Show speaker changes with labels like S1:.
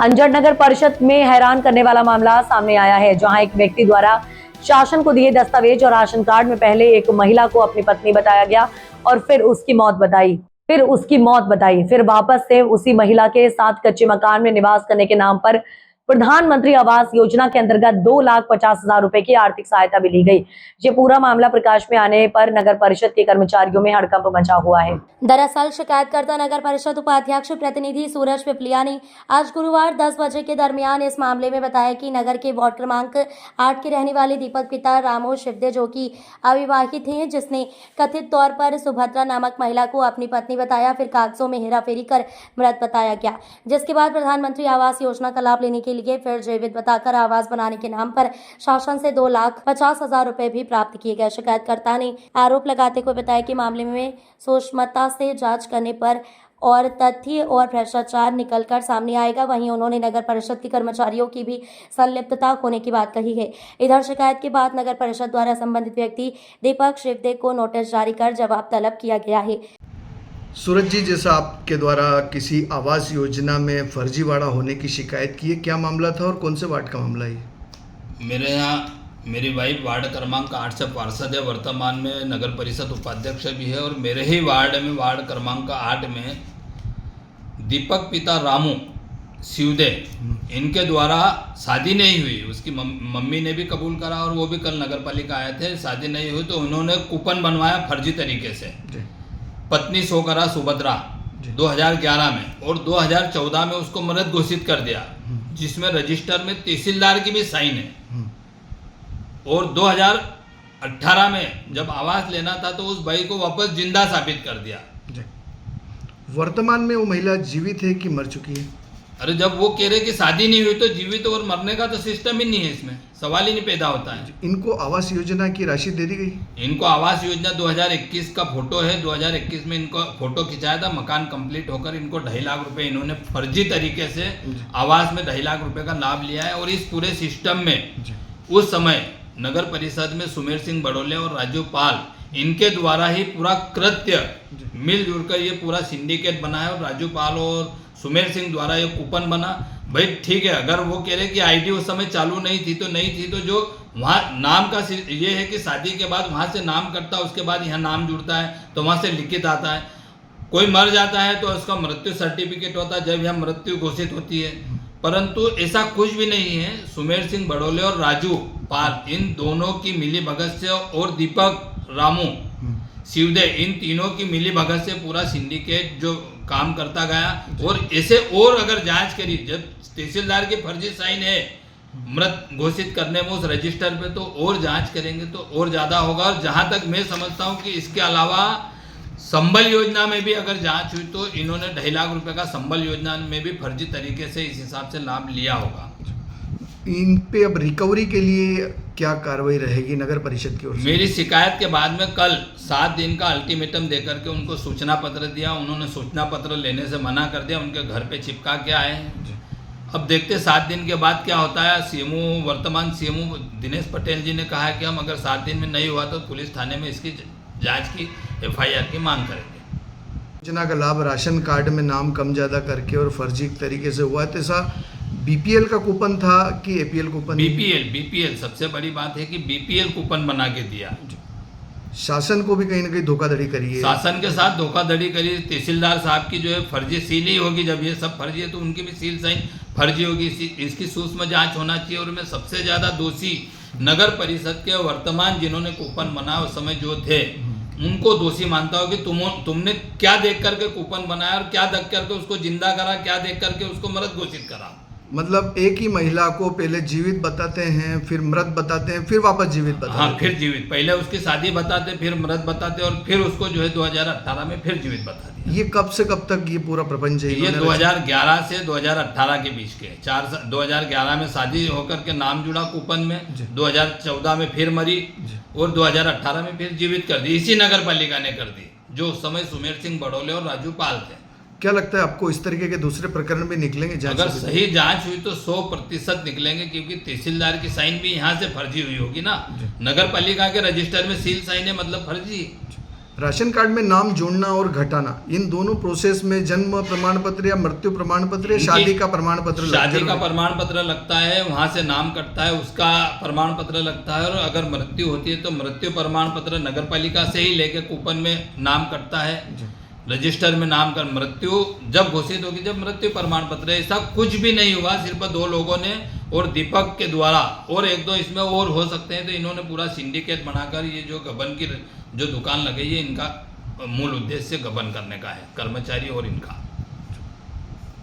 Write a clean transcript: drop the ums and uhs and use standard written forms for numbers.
S1: अंजड़ नगर परिषद में हैरान करने वाला मामला सामने आया है, जहां एक व्यक्ति द्वारा शासन को दिए दस्तावेज और राशन कार्ड में पहले एक महिला को अपनी पत्नी बताया गया और फिर उसकी मौत बताई। फिर वापस से उसी महिला के साथ कच्चे मकान में निवास करने के नाम पर प्रधानमंत्री आवास योजना के अंतर्गत 2,50,000 रुपए की आर्थिक सहायता भी ली गई। ये पूरा मामला प्रकाश में आने पर नगर परिषद के कर्मचारियों में हड़कंप मचा हुआ है।
S2: दरअसल शिकायतकर्ता नगर परिषद उपाध्यक्ष प्रतिनिधि सूरज पिपलिया ने आज गुरुवार 10 बजे के दरमियान इस मामले में बताया कि नगर के वार्ड क्रमांक 8 के रहने वाले दीपक पिता रामो शिवदे, जो कि अविवाहित हैं, जिसने कथित तौर पर सुभद्रा नामक महिला को अपनी पत्नी बताया, फिर कागजों में हेराफेरी कर मृत बताया गया, जिसके बाद प्रधानमंत्री आवास योजना का लाभ लेने के लिए फिर जीवित बताकर आवास बनाने के नाम पर शासन से 2,50,000 रुपए भी प्राप्त किए गए। शिकायतकर्ता ने आरोप लगाते हुए बताया कि मामले में सूक्ष्मता से जांच करने पर और तथ्य और भ्रष्टाचार निकलकर सामने आएगा। वहीं उन्होंने नगर परिषद के कर्मचारियों की भी संलिप्तता होने की बात कही है। इधर शिकायत के बाद नगर परिषद द्वारा संबंधित व्यक्ति दीपक शिवदे को नोटिस जारी कर जवाब तलब किया गया है।
S3: सूरज जी, जैसा आपके द्वारा किसी आवास योजना में फर्जीवाड़ा होने की शिकायत की है, क्या मामला था और कौन से वार्ड का मामला है?
S4: मेरे यहाँ मेरी वाइफ वार्ड क्रमांक 8 से पार्षद है, वर्तमान में नगर परिषद उपाध्यक्ष भी है, और मेरे ही वार्ड में वार्ड क्रमांक 8 में दीपक पिता रामू शिवदे, इनके द्वारा शादी नहीं हुई। उसकी मम्मी ने भी कबूल करा और वो भी कल नगर पालिका आए थे। शादी नहीं हुई तो उन्होंने कूपन बनवाया फर्जी तरीके से। पत्नी सो करा सुभद्रा 2011 में, और 2014 में उसको मृत घोषित कर दिया, जिसमें रजिस्टर में तहसीलदार की भी साइन है। और 2018 में जब आवास लेना था तो उस भाई को वापस जिंदा साबित कर दिया।
S3: वर्तमान में वो महिला जीवित है कि मर चुकी है?
S4: अरे जब वो कह रहे कि शादी नहीं हुई तो जीवित और मरने का तो सिस्टम ही नहीं है, इसमें सवाल ही नहीं पैदा होता है।
S3: इनको आवास योजना की राशि दे दी गई?
S4: इनको आवास योजना 2021 का फोटो है, 2021 में इनको फोटो खिंचाया था। मकान कंप्लीट होकर इनको 2.5 लाख रुपए इन्होंने फर्जी तरीके से आवास में 2.5 लाख रुपए का लाभ लिया है। और इस पूरे सिस्टम में उस समय नगर परिषद में सुमेर सिंह बड़ोले और राजू पाल, इनके द्वारा ही पूरा कृत्य मिलजुल कर ये पूरा सिंडिकेट बना है। और राजू पाल और सुमेर सिंह द्वारा ये कूपन बना। भाई ठीक है, अगर वो कह रहे कि आईडी उस समय चालू नहीं थी तो जो वहाँ नाम का ये है कि शादी के बाद वहाँ से नाम कटता है, उसके बाद यहाँ नाम जुड़ता है तो वहाँ से लिखित आता है। कोई मर जाता है तो उसका मृत्यु सर्टिफिकेट होता है जब यहाँ मृत्यु घोषित होती है, परंतु ऐसा कुछ भी नहीं है। सुमेर सिंह बड़ोले और राजू पाल, इन दोनों की मिली भगत से, और दीपक रामू शिवदे, इन तीनों की मिली भगत से पूरा सिंडिकेट जो काम करता गया। और ऐसे और अगर जांच करी, जब तहसीलदार की फर्जी साइन है मृत घोषित करने में उस रजिस्टर पे, तो और जांच करेंगे तो और ज़्यादा होगा। और जहाँ तक मैं समझता हूँ कि इसके अलावा संबल योजना में भी अगर जांच हुई तो इन्होंने 2.5 लाख रुपए का संबल योजना में भी फर्जी तरीके से इस हिसाब से लाभ लिया होगा।
S3: इन पे अब रिकवरी के लिए क्या कार्रवाई रहेगी नगर परिषद की ओर से? मेरी
S4: शिकायत के बाद में कल 7 दिन का अल्टीमेटम देकर के उनको सूचना पत्र दिया। उन्होंने सूचना पत्र लेने से मना कर दिया, उनके घर पे चिपका के आए हैं। अब देखते 7 दिन के बाद क्या होता है। वर्तमान सीएमओ दिनेश पटेल जी ने कहा है कि हम अगर 7 दिन में नहीं हुआ तो पुलिस थाने में इसकी जांच की FIR की मांग करेंगे।
S3: योजना का लाभ राशन कार्ड में नाम कम ज़्यादा करके और फर्जी तरीके से हुआ, तो ऐसा BPL का कूपन था कि APL कूपन?
S4: BPL सबसे बड़ी बात है कि BPL कूपन बना के दिया।
S3: शासन को भी कहीं ना कहीं धोखाधड़ी करी है।
S4: शासन के साथ धोखाधड़ी करी। तहसीलदार साहब की जो है फर्जी सील ही होगी। जब ये सब फर्जी है तो उनकी भी सील साइन फर्जी होगी। इसकी सूक्ष्म जांच होना चाहिए। और मैं सबसे ज़्यादा दोषी नगर परिषद के वर्तमान जिन्होंने कूपन बनाया उस समय जो थे, उनको दोषी मानता हूँ कि तुमने क्या देख करके कूपन बनाया और क्या देख करके उसको जिंदा करा, क्या देख करके उसको मृत घोषित करा।
S3: मतलब एक ही महिला को पहले जीवित बताते हैं, फिर मृत बताते हैं, फिर वापस जीवित बताते हैं।
S4: हाँ, फिर जीवित। पहले उसकी शादी बताते, फिर मृत बताते, और फिर उसको जो है 2018 में फिर जीवित बता दिया।
S3: ये कब से कब तक ये पूरा प्रपंच है?
S4: ये 2011 से 2018 के बीच के 2011 में शादी होकर के नाम जुड़ा कूपन में, 2014 में फिर मरी, और 2018 में फिर जीवित कर दी। इसी नगर पालिका ने कर दी, जो उस समय सुमेर सिंह बड़ोले और राजू पाल थे।
S3: क्या लगता है आपको इस तरीके के दूसरे प्रकरण भी निकलेंगे?
S4: अगर सही जांच हुई तो 100% निकलेंगे, क्योंकि तहसीलदार की साइन भी यहाँ से फर्जी हुई होगी ना। नगर पालिका के रजिस्टर में सील साइन है, मतलब फर्जी।
S3: राशन कार्ड में नाम जोड़ना और घटाना, इन दोनों प्रोसेस में जन्म प्रमाण पत्र या मृत्यु प्रमाण पत्र या शादी का प्रमाण पत्र
S4: शादी का प्रमाण पत्र लगता है, वहां से नाम कटता है, उसका प्रमाण पत्र लगता है। और अगर मृत्यु होती है तो मृत्यु प्रमाण पत्र नगर पालिका से ही लेके कूपन में नाम कटता है, रजिस्टर में नाम कर मृत्यु जब घोषित होगी जब मृत्यु प्रमाण पत्र। ऐसा कुछ भी नहीं हुआ, सिर्फ 2 लोगों ने और दीपक के द्वारा, और 1-2 इसमें और हो सकते हैं। तो इन्होंने पूरा सिंडिकेट बनाकर ये जो गबन की जो दुकान लगाई है, इनका मूल उद्देश्य गबन करने का है, कर्मचारी और इनका।